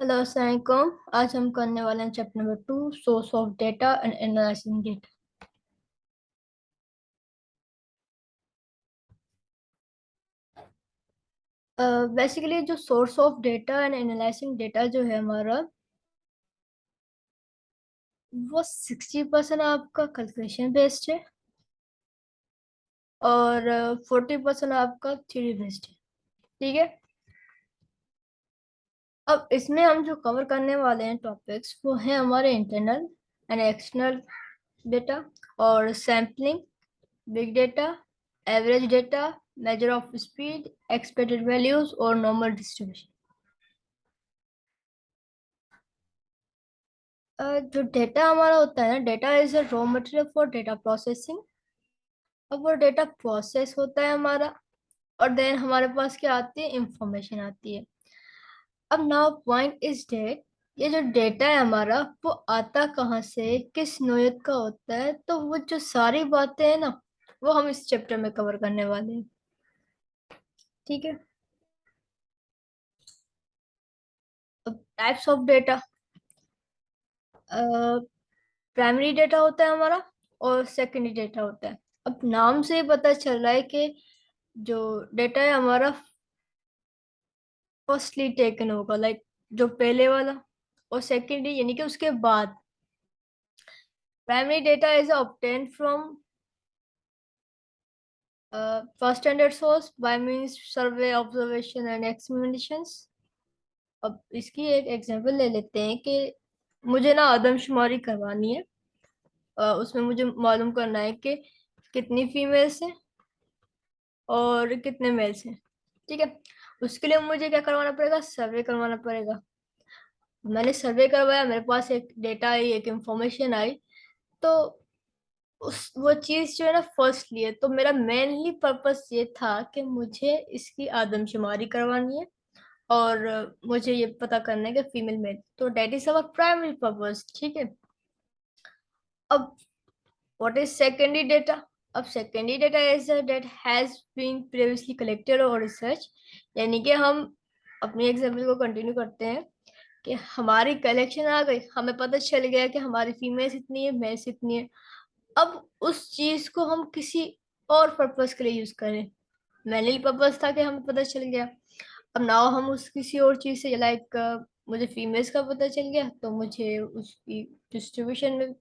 Hello अस्सलाम वालेकुम। आज हम करने वाले हैं chapter number 2, source of data and analysing data. Basically जो source of data and analysing data जो है हमारा, वो 60% आपका कैलकुलेशन बेस्ड है और 40% आपका थ्योरी बेस्ड है। ठीक है। अब इसमें हम जो कवर करने वाले हैं टॉपिक्स वो हैं हमारे इंटरनल एंड एक्सटर्नल डेटा और sampling, big data, average data, measure of speed, expected values और नॉर्मल डिस्ट्रीब्यूशन। जो डेटा हमारा होता है ना, data is a raw material for data processing. अब वो डेटा प्रोसेस होता है हमारा और देन हमारे पास क्या आती है, इंफॉर्मेशन आती है। अब नाउ पॉइंट इज डेट, ये जो डेटा है हमारा वो आता कहाँ से, किस नोयत का होता है, तो वो जो सारी बातें हैं ना, वो हम इस चैप्टर में कवर करने वाले हैं। ठीक है। अब types of data, primary data होता है हमारा और सेकेंडरी डेटा होता है। अब नाम से ही पता चल रहा है कि जो डेटा है हमारा फर्स्टली टेकन होगा, लाइक जो पहले वाला, और सेकेंडरी यानी कि उसके बाद। Primary data is obtain from first standard source by means survey, observation and experimentations. अब इसकी एक एग्जांपल ले लेते हैं कि मुझे ना आदमशुमारी करवानी है। उसमें मुझे मालूम करना है कि कितनी फीमेल्स हैं और कितने मेल्स हैं। ठीक है। उसके लिए मुझे क्या करवाना पड़ेगा, सर्वे करवाना पड़ेगा। मैंने सर्वे करवाया, मेरे पास एक डेटा आई, एक इंफॉर्मेशन आई। तो उस वो चीज जो है ना फर्स्टली है, तो मेरा मेनली पर्पस ये था कि मुझे इसकी आदमशुमारी करवानी है और मुझे ये पता करना है कि फीमेल मेल, तो that is our primary purpose. ठीक है। अब व्हाट इज सेकेंडरी डेटा? अब secondary data is that has been previously collected और रिसर्च, यानी कि हम अपनी एग्जाम्पल को कंटिन्यू करते हैं कि हमारी कलेक्शन आ गई, हमें पता चल गया कि हमारी फीमेल्स इतनी है, मेल्स इतनी है। अब उस चीज को हम किसी और पर्पस के लिए यूज करें। मैंने पर्पस था कि हमें पता चल गया। अब नाउ हम उस किसी और चीज से, लाइक मुझे फीमेल्स का पता चल गया तो मुझे उसकी डिस्ट्रीब्यूशन में,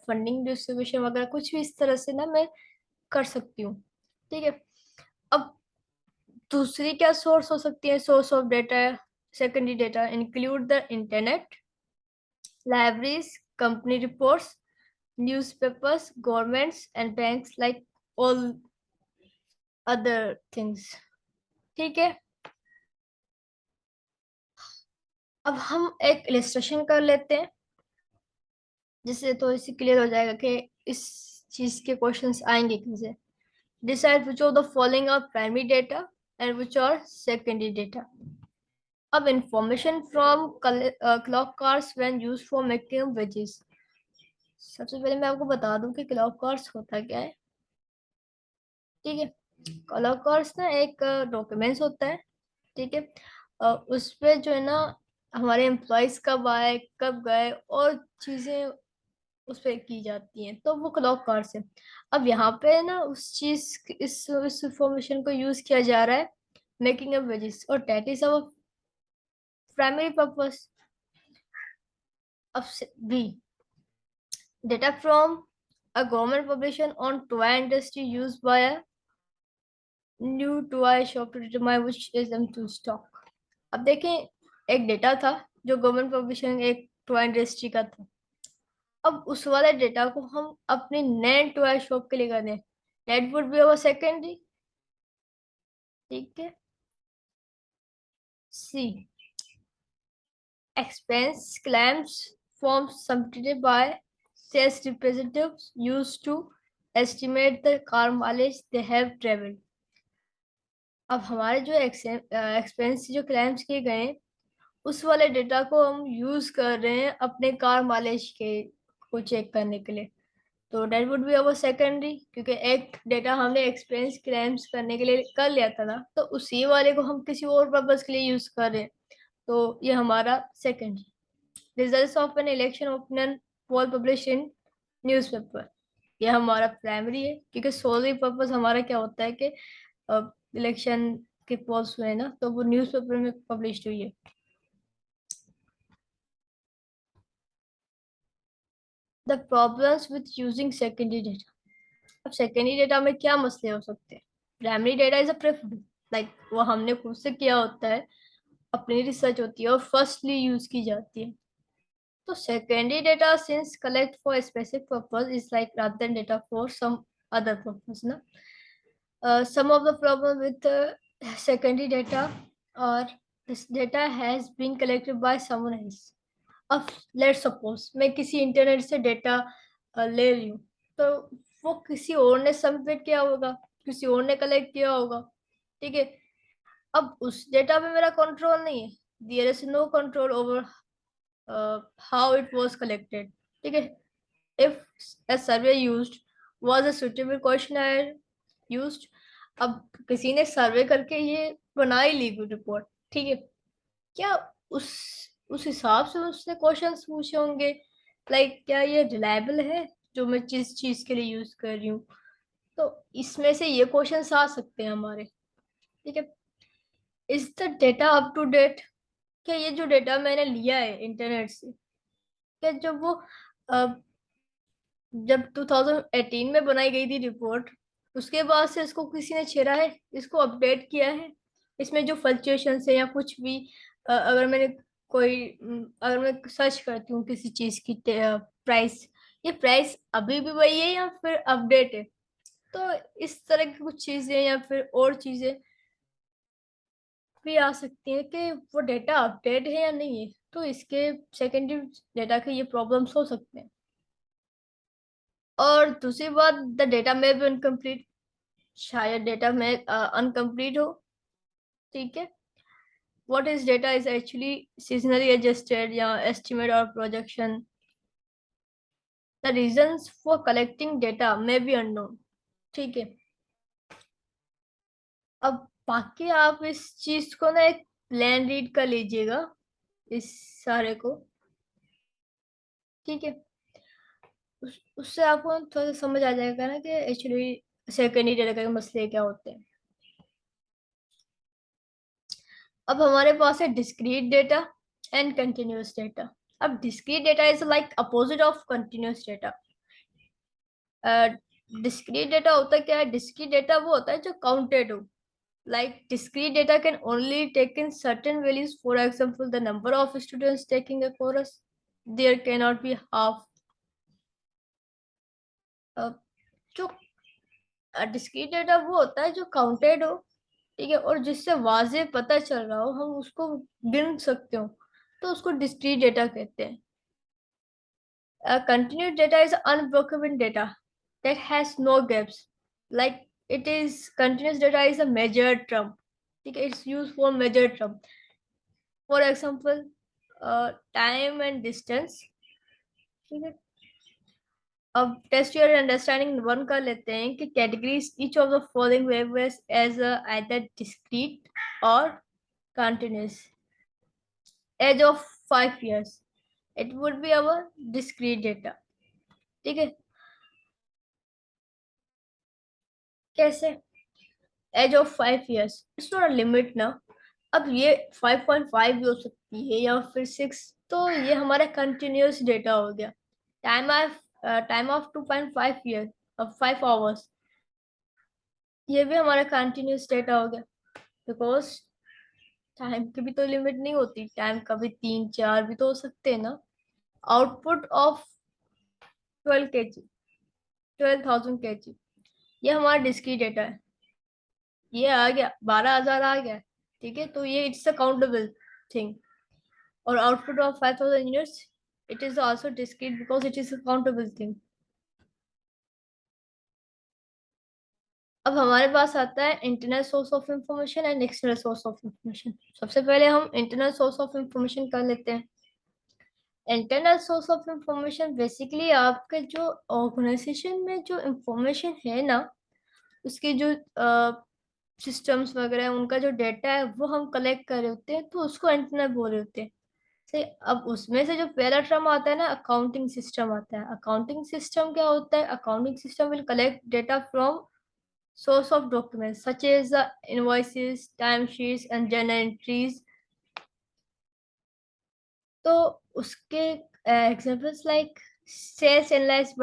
फंडिंग डिस्ट्रीब्यूशन वगैरह कुछ भी इस तरह से ना मैं कर सकती हूँ। ठीक है। अब दूसरी क्या सोर्स हो सकती है, source of data, secondary data include the internet, libraries, company reports, newspapers, governments, and banks, like all other things. ठीक है। अब हम एक इलिस्ट्रेशन कर लेते हैं जिससे थोड़ी सी क्लियर हो जाएगा कि इस चीज के क्वेश्चंस आएंगे कैसे। Decide which of the following are primary data and which are secondary data. अब information from clock cards when used for making wages. सबसे पहले मैं आपको बता दूं कि क्लॉक कार्स होता क्या है। ठीक है। हॉलोकॉस्ट ना एक डॉक्यूमेंट्स होता है। ठीक है। उस पे जो है ना हमारे एम्प्लॉयज कब आए, कब गए और चीजें उस पे की जाती हैं, तो वो क्लॉक कार्ड्स है। अब यहाँ पे ना उस चीज, इस इंफॉर्मेशन को यूज किया जा रहा है मेकिंग अ वेजेस, और that is our primary purpose. अब B, data from a government publication on toy industry used by a new toy shop to determine which is them to stock। अब देखें, एक data था जो government publishing एक toy industry का था। अब उस वाले डेटा को हम अपने नए टॉय शॉप के लिए कर दें, that would be our secondary. ठीक है। सी, expense claims forms submitted by sales representatives used to estimate the car mileage they have traveled। अब हमारे जो एक्सपेंस जो क्लेम्स किए गए हैं, उस वाले डेटा को हम यूज कर रहे हैं अपने कार माइलेज के को चेक करने के लिए, तो that would be our secondary, क्योंकि एक डेटा हमने एक्सपेंस क्लेम्स करने के लिए कर लिया था ना, तो उसी वाले को हम किसी और पर्पज के लिए यूज कर रहे हैं, तो ये हमारा second. Results of an election opinion poll publish in newspaper, ये हमारा प्राइमरी है, क्योंकि सोलली पर्पस हमारा क्या होता है कि इलेक्शन के पोल्स हुए ना, तो वो न्यूज़पेपर में पब्लिश हुई है। The problems with using secondary data. अब सेकेंडरी डेटा में क्या मसले हो सकते हैं? Primary data is a preferred, like वो हमने खुद से किया होता है, अपनी रिसर्च होती है और फर्स्टली यूज की जाती है। तो secondary data since collect for a specific purpose is like rather than data for some other purpose ना. Some of the problem with secondary data are this data has been collected by someone else. अब let's suppose मैं किसी internet से data ले रही हूँ, तो वो किसी और ने सबमिट किया होगा, किसी और ने कलेक्ट किया होगा, ठीक है। अब उस डेटा पे मेरा कंट्रोल नहीं है, there is no control over how it was collected, ठीक है। if a survey used was a suitable questionnaire used, अब किसी ने सर्वे करके ये बनाई ली रिपोर्ट, ठीक है, क्या उस उस हिसाब से उसने क्वेश्चंस पूछे होंगे, लाइक क्या ये रिलायबल है जो मैं जिस चीज के लिए यूज कर रही हूँ? तो इसमें से ये क्वेश्चंस आ सकते हैं हमारे, ठीक है। Is the data up to date? क्या ये जो डेटा मैंने लिया है इंटरनेट से, क्या जब वो अ, जब 2018 में बनाई गई थी रिपोर्ट, उसके बाद से इसको किसी ने छेड़ा है, इसको अपडेट किया है? इसमें जो फ्लक्चुएशन है या कुछ भी, अगर मैंने अगर मैं सर्च करती हूँ किसी चीज की प्राइस, ये प्राइस अभी भी वही है या फिर अपडेट है? तो इस तरह की कुछ चीजें या फिर और चीजें भी आ सकती हैं कि वो डेटा अपडेट है या नहीं है, तो इसके सेकेंडरी डेटा के ये प्रॉब्लम्स हो सकते हैं। और दूसरी बात, द डेटा में भी इनकम्प्लीट, शायद डेटा में अनकम्प्लीट हो, ठीक है। What is data is actually seasonally adjusted या एस्टिमेट और projection. The reasons for collecting data में बी अननोन, ठीक है। अब बाकी आप इस चीज को ना एक प्लान रीड कर लीजिएगा, इस सारे को, ठीक है। उससे आपको थोड़ा सा समझ आ जाएगा ना कि एक्चुअली सेकेंडरी डेटा के मसले क्या होते हैं। अब हमारे पास है discrete data and continuous data. अब discrete data is like opposite of continuous data. Discrete data होता है क्या है? डिस्क्रीट डेटा वो होता है जो काउंटेड हो, like discrete data can only take in certain values. For example, the number of students taking a course, there cannot be half. जो डिस्क्रीट डेटा वो होता है जो काउंटेड हो, ठीक है, और जिससे वाजे पता चल रहा हो, हम उसको गिन सकते हो, तो उसको डिस्क्रीट डेटा कहते हैं। Continuous data is unbroken data that has no gaps. Like it is continuous data is a measured term. It's used for measured term. For example, time and distance. ठीक है। अब टेस्ट योर अंडरस्टैंडिंग वन कर लेते हैं कि categories each of the following variables as either discrete or continuous. Age of 5 years it would be our discrete data, ठीक है। कैसे? Age of 5 years, it's not a limit ना। अब ये 5.5 भी हो सकती है या फिर 6, तो ये हमारा कंटिन्यूअस डेटा हो गया। टाइम ऑफ 2.5 years, अब 5 hours, ये भी हमारा कंटिन्यूअस डेटा हो गया, बिकॉज टाइम की भी तो लिमिट नहीं होती, टाइम कभी 3 4 भी तो हो सकते हैं ना। आउटपुट ऑफ 12 kg, 12,000 kg, ये हमारा डिस्क्रीट डेटा है। ये आ गया 12,000 आ गया, ठीक है, तो ये इट्स अ काउंटेबल थिंग। और output of 5,000 units, it is also discrete because it is a countable thing. अब हमारे पास आता है internal source of information and external source of information. सबसे पहले हम इंटरनल सोर्स ऑफ इंफॉर्मेशन कर लेते हैं। Internal source of information basically आपके जो ऑर्गेनाइजेशन में जो इंफॉर्मेशन है ना, उसकी जो सिस्टम्स वगैरह उनका जो डेटा है वो हम कलेक्ट कर रहे होते हैं, तो उसको इंटरनेट बोल रहे होते हैं। से अब उसमें से जो पहला टर्म आता है ना, अकाउंटिंग सिस्टम आता है। अकाउंटिंग सिस्टम क्या होता है? Accounting system will collect data from source of documents such as the invoices, timesheets and journal entries. तो उसके examples like sales analyzed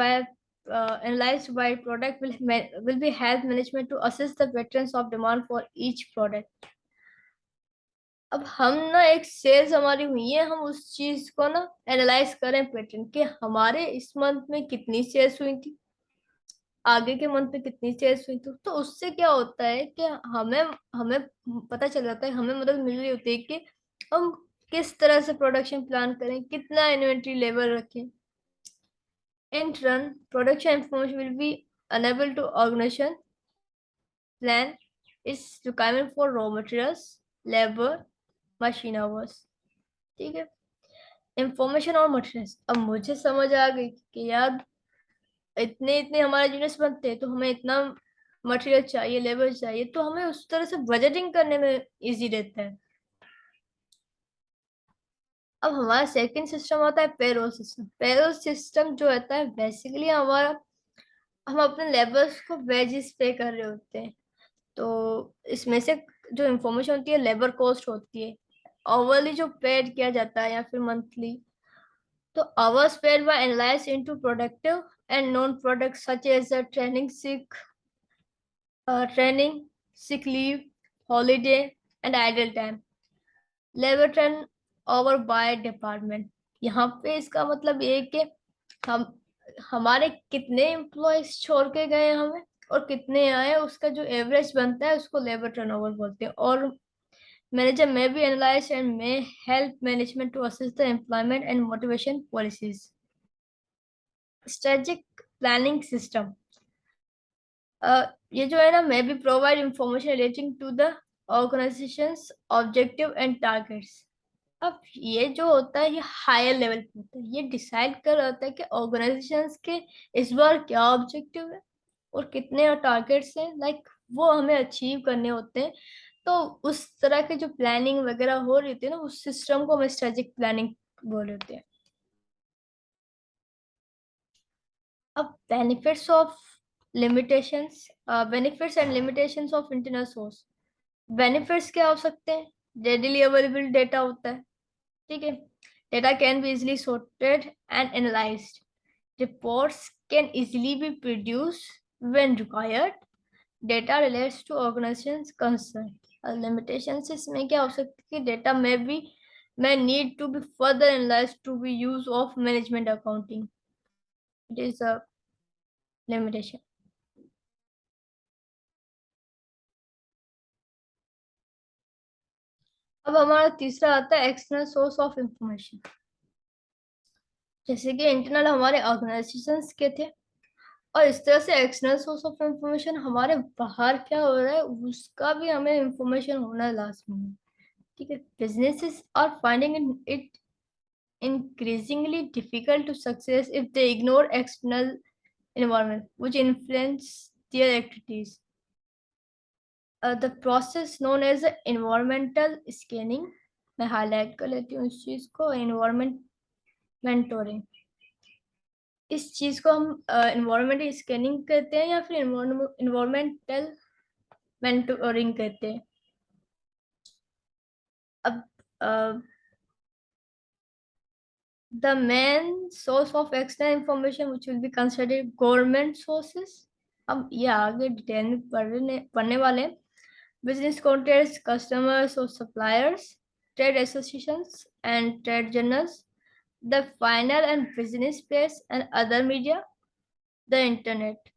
by product will be help management to assess the patterns of demand for each product. अब हम ना, एक sales हमारी हुई है, हम उस चीज को ना एनालाइज करें पैटर्न कि हमारे इस मंथ में कितनी सेल्स हुई थी, आगे के मंथ में कितनी सेल्स हुई थी। तो उससे क्या होता है कि हमें हमें पता चल जाता है, हमें मदद मिल रही होती है कि हम किस तरह से प्रोडक्शन प्लान करें, कितना इन्वेंट्री लेवल रखें। In turn production information will be enable to organisation plan is requirement for raw materials, labour, machine hours. ठीक है, इंफॉर्मेशन और मटेरियल्स। अब मुझे समझ आ गई कि यार इतने इतने हमारे यूनिट्स बनते हैं, तो हमें इतना मटेरियल चाहिए, लेबर चाहिए, तो हमें उस तरह से बजटिंग करने में इजी रहता है। अब हमारा सेकंड सिस्टम आता है पेरोल सिस्टम। पेरोल सिस्टम जो होता है बेसिकली हमारा, हम अपने लेबर्स को वेजेस पे कर रहे होते हैं। तो इसमें से जो इंफॉर्मेशन होती है लेबर कॉस्ट होती है, आवरली जो पेड किया जाता है या फिर मंथली। तो hours paid were analyzed into productive and non-productive such as training, sick leave, holiday, and idle time. Labor turnover by department. यहाँ पे इसका मतलब ये है कि हम हमारे कितने एम्प्लॉयज छोड़ के गए हमें और कितने आए, उसका जो एवरेज बनता है उसको लेबर टर्नओवर बोलते हैं। और manager may be analyzed and may help management to assess the employment and motivation policies. Strategic planning system. ये जो है ना, may be provide information relating to the organization's objective and targets. अब ये जो होता है ये हायर लेवल पे होता है, ये डिसाइड कर रहा होता है कि ऑर्गेनाइजेशंस के इस बार क्या ऑब्जेक्टिव है और कितने टारगेट्स हैं, लाइक वो हमें अचीव करने होते हैं। तो उस तरह की जो प्लानिंग वगैरह हो रही होती है ना, उस सिस्टम को हम स्ट्रेटेजिक प्लानिंग बोल रहे होते हैं। अब benefits and limitations of internal source. Benefits क्या हो सकते हैं? रेडिली अवेलेबल डेटा होता है। ठीक है, data can be easily sorted and analyzed. Reports can easily be produced when required. Data relates to organizations concerned. Limitations इसमें क्या हो सकती है कि data may need to be further analyzed to be use of management accounting. It is a limitation. अब हमारा तीसरा आता है एक्सटर्नल सोर्स ऑफ इंफॉर्मेशन। जैसे कि इंटरनल हमारे ऑर्गेनाइजेशंस के थे, और इस तरह से एक्सटर्नल सोर्स ऑफ इंफॉर्मेशन हमारे बाहर क्या हो रहा है उसका भी हमें इंफॉर्मेशन होना लाजमी है। ठीक है, businesses are finding it increasingly difficult to success if they ignore external environment which influence their activities. The process known as environmental scanning, मैं हाईलाइट कर लेती हूँ इस चीज को, एनवायरमेंट मेंटोरिंग। इस चीज को हम एनवायरमेंटल स्कैनिंग कहते हैं या फिर एनवायरमेंटल मेंटोरिंग कहते हैं। अब the main source of external information which will be considered government sources. अब ये आगे डिटेल में पढ़ने वाले हैं। बिजनेस कॉन्टेक्ट्स, कस्टमर्स और suppliers, trade associations and trade journals, the final and business press and other media, the internet.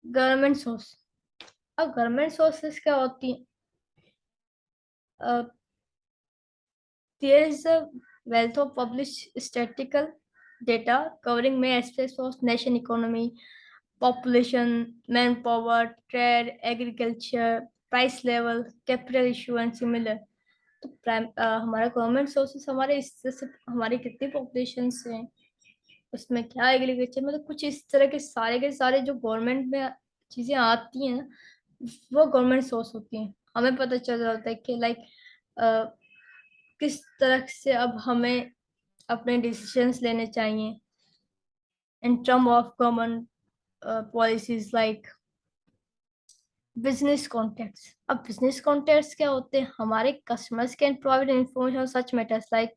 Government source. अब government sources क्या होती हैं? There is a wealth of published statistical data covering many aspects of nation economy, population, manpower, trade, agriculture, price level, capital issue and similar. तो हमारा government sources हमारे इससे हमारी कितनी पॉपुलेशन है, उसमें क्या एग्रीकल्चर, मतलब कुछ इस तरह के सारे जो गवर्नमेंट में चीजें आती हैं ना, वो गवर्नमेंट सोर्स होती हैं। हमें पता चल जाता है कि लाइक किस तरह से अब हमें अपने डिसीजंस लेने चाहिए in term of government policies like business contacts. अब बिजनेस कॉन्टेक्ट्स क्या होते हैं? हमारे customers can provide information such matters like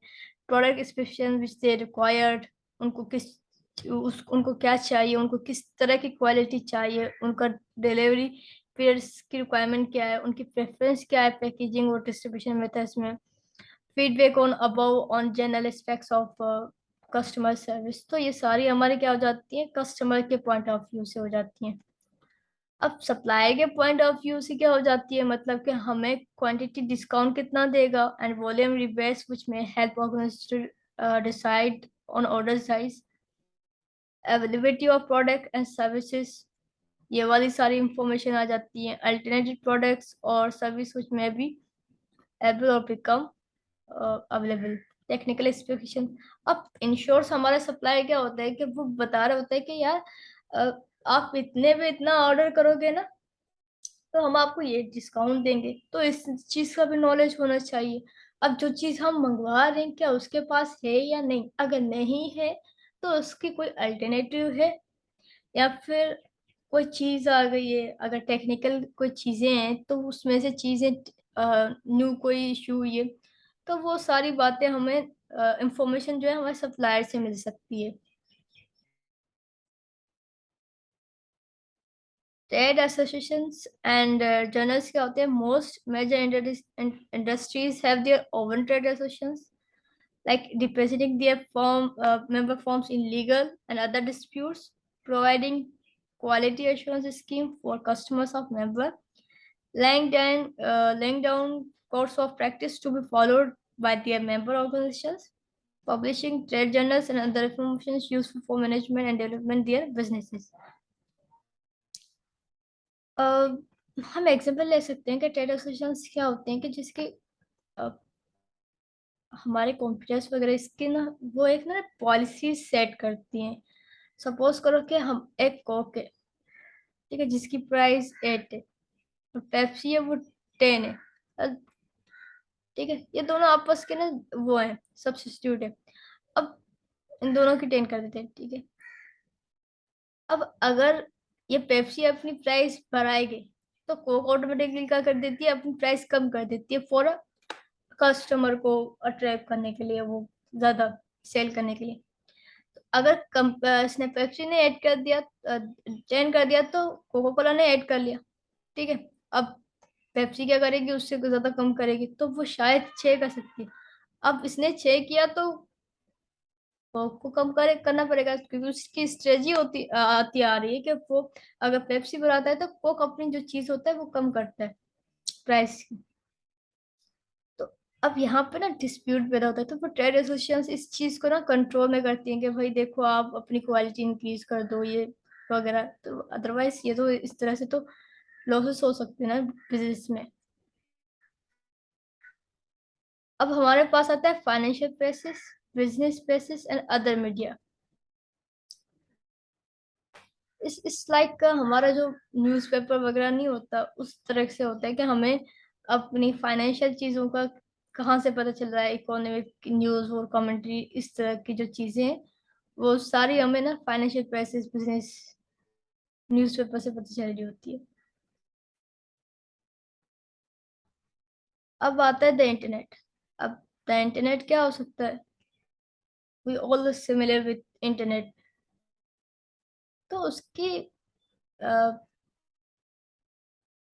product specification which they required, उनको उनको क्या चाहिए, उनको किस तरह की क्वालिटी चाहिए, उनका डिलीवरी पीरियड्स की रिक्वायरमेंट क्या है, उनकी प्रेफरेंस क्या है पैकेजिंग और डिस्ट्रीब्यूशन मेथड्स में, feedback on above on general aspects of customer service. तो ये सारी हमारी क्या हो जाती है, कस्टमर के पॉइंट ऑफ व्यू से हो जाती हैं। अब सप्लाई के पॉइंट ऑफ व्यू से क्या हो जाती है, मतलब कि हमें क्वांटिटी डिस्काउंट कितना देगा, एंड वॉल्यूम रिबेट्स व्हिच में help organisation to decide on order size, availability of product and services, ये वाली सारी इंफॉर्मेशन आ जाती है। अल्टरनेटिव प्रोडक्ट्स और सर्विस व्हिच में भी एबल और बिकम अवेलेबल, टेक्निकल स्पेसिफिकेशन। अब इंश्योर्स हमारा सप्लाई क्या होता है कि वो बता रहे होता है कि यार अ, आप इतने पे इतना ऑर्डर करोगे ना तो हम आपको ये डिस्काउंट देंगे। तो इस चीज का भी नॉलेज होना चाहिए। अब जो चीज हम मंगवा रहे हैं क्या उसके पास है या नहीं, अगर नहीं है तो उसकी कोई अल्टरनेटिव है, या फिर कोई चीज आ गई है, अगर टेक्निकल कोई चीजें हैं तो उसमें से चीजें न्यू कोई इशू हुई है, तो वो सारी बातें हमें इंफॉर्मेशन जो है हमारे सप्लायर से मिल सकती है। ट्रेड एसोसिएशंस एंड जर्नल्स क्या होते हैं, most major industries have their own trade associations like representing their member firms in legal and other disputes, providing quality assurance scheme for customers of member, laying down course of practice to be followed by their member organizations, publishing trade journals and other information useful for management and development their businesses. uh, हम example ले सकते हैं कि trade associations क्या होते हैं कि जिसके uh, हमारे कॉम्पिटिटर्स वगैरह इसके ना वो एक ना पॉलिसी सेट करती हैं। सपोज करो कि हम एक कोक है, ठीक है, जिसकी प्राइस 8 है और पेप्सी है वो 10 है। अब ठीक है, ये दोनों आपस के ना वो है, सब्स्टिट्यूट है। अब इन दोनों की 10 कर देते हैं, ठीक है। अब अगर ये पेप्सी अपनी प्राइस बढ़ाएगी तो कोक ऑटोमेटिकली क्या कर देती है, अपनी प्राइस कम कर देती है फॉर कस्टमर को अट्रैक्ट करने के लिए, वो ज्यादा सेल करने के लिए। अगर इसने पेप्सी ने ऐड कर दिया, चेंज कर दिया, तो कोको कोला ने ऐड कर लिया, ठीक है। अब पेप्सी क्या करेगी, उससे कुछ ज्यादा कम करेगी, तो वो शायद 6 कर सकती है। अब इसने 6 किया तो कोक को कम करना पड़ेगा, क्योंकि उसकी स्ट्रेटजी आती आ रही है कि वो अगर पेप्सी बढ़ाता है तो कोक अपनी जो चीज होता है वो कम करता है प्राइस। तो अब यहाँ पे ना डिस्प्यूट पैदा होता है, तो वो ट्रेड एसोसिएशन इस चीज को ना कंट्रोल में करती हैं कि भाई देखो आप अपनी क्वालिटी इंक्रीज कर दो ये वगैरह। तो अदरवाइज ये तो इस तरह से तो लॉसेस हो सकते हैं ना बिजनेस में। अब हमारे पास आता है financial presses, business presses and other media. इस लाइक का हमारा जो न्यूज़पेपर वगैरह नहीं होता उस तरह से होता है कि हमें अपनी फाइनेंशियल चीजों का कहाँ से पता चल रहा है, इकोनॉमिक न्यूज और कमेंट्री, इस तरह की जो चीजें हैं वो सारी हमें ना फाइनेंशियल क्राइसिस बिजनेस न्यूज़पेपर से पता चल रही होती है। अब आता है द इंटरनेट। अब द इंटरनेट क्या हो सकता है, we all similar with internet. तो उसकी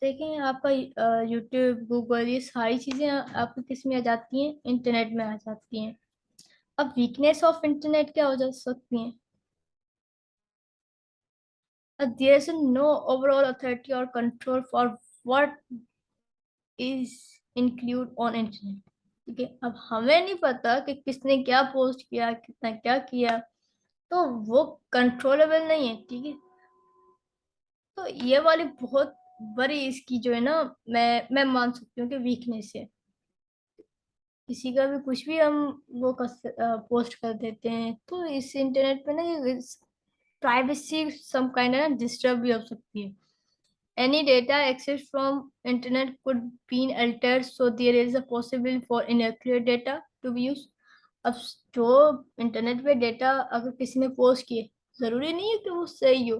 देखें आपका यूट्यूब गूगल ये सारी चीजें आपको किस में आ जाती हैं, इंटरनेट में आ जाती हैं। अब वीकनेस ऑफ इंटरनेट क्या हो जा सकती है, there is no overall authority और control for what is include on internet. ठीक है, अब हमें नहीं पता कि किसने क्या पोस्ट किया, कितना क्या किया, तो वो कंट्रोलेबल नहीं है, ठीक है। तो ये वाली बहुत बड़ी इसकी जो है ना, मैं मान सकती हूँ कि वीकनेस है। किसी का भी कुछ भी हम वो पोस्ट कर देते हैं, तो इस इंटरनेट पे ना प्राइवेसी सम काइंड डिस्टर्ब भी हो सकती है। Any data accessed from internet could be altered, so there is a possible for inaccurate data to be used. अब जो इंटरनेट पे डेटा अगर किसी ने पोस्ट किए, जरूरी नहीं है कि वो सही हो,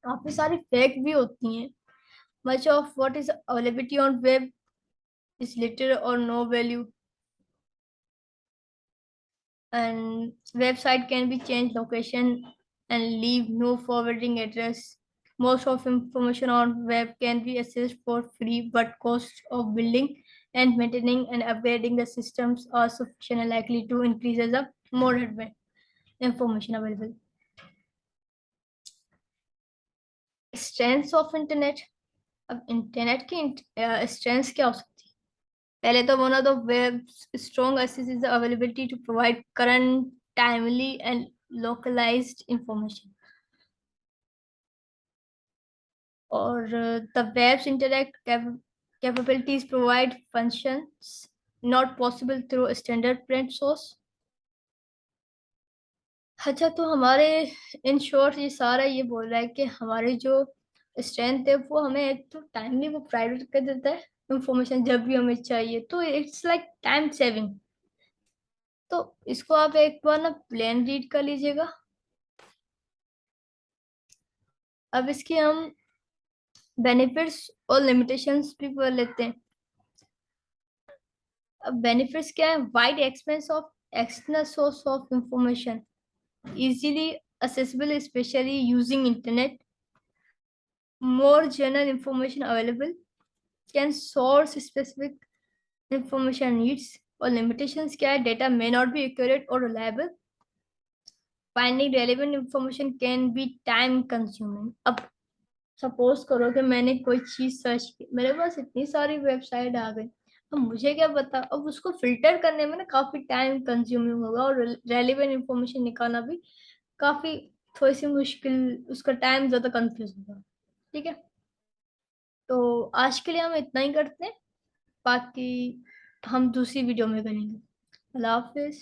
काफी सारी फेक भी होती हैं। Much of what is availability on web is little or no value, and website can be changed location and leave no forwarding address. Most of information on web can be accessed for free, but cost of building and maintaining and upgrading the systems are sufficient and likely to increase as a more information available. Strengths of internet. अब internet की strengths क्या हो सकती है? पहले तो one of the web strongest is availability to provide current timely and localized information. Or the web's interact capabilities provide functions not possible through a standard print source. अच्छा, तो हमारे इन शॉर्ट ये सारा ये बोल रहा है कि हमारी जो स्ट्रेंथ है वो हमें एक तो टाइमली वो प्राइवेट कर देता है इंफॉर्मेशन जब भी हमें चाहिए, तो इट्स लाइक टाइम सेविंग। तो इसको आप एक बार ना प्लेन रीड कर लीजिएगा। अब इसके हम बेनिफिट्स और लिमिटेशंस भी पढ़ लेते हैं। अब बेनिफिट्स क्या है? Wide expense of external source of information, easily accessible especially using internet, more general information available, can source specific information needs। और limitations क्या है? data may not be accurate or reliable, finding relevant information can be time consuming। अब suppose करो कि मैंने कोई चीज search की, मेरे पास इतनी सारी वेबसाइट आ गई, अब मुझे क्या पता, अब उसको फिल्टर करने में ना काफी टाइम कंज्यूमिंग होगा, और रेलिवेंट इंफॉर्मेशन निकालना भी काफी थोड़ी सी मुश्किल, उसका टाइम ज्यादा कंफ्यूज होगा। ठीक है, तो आज के लिए हम इतना ही करते हैं, बाकी हम दूसरी वीडियो में करेंगे। अल्लाह हाफिज।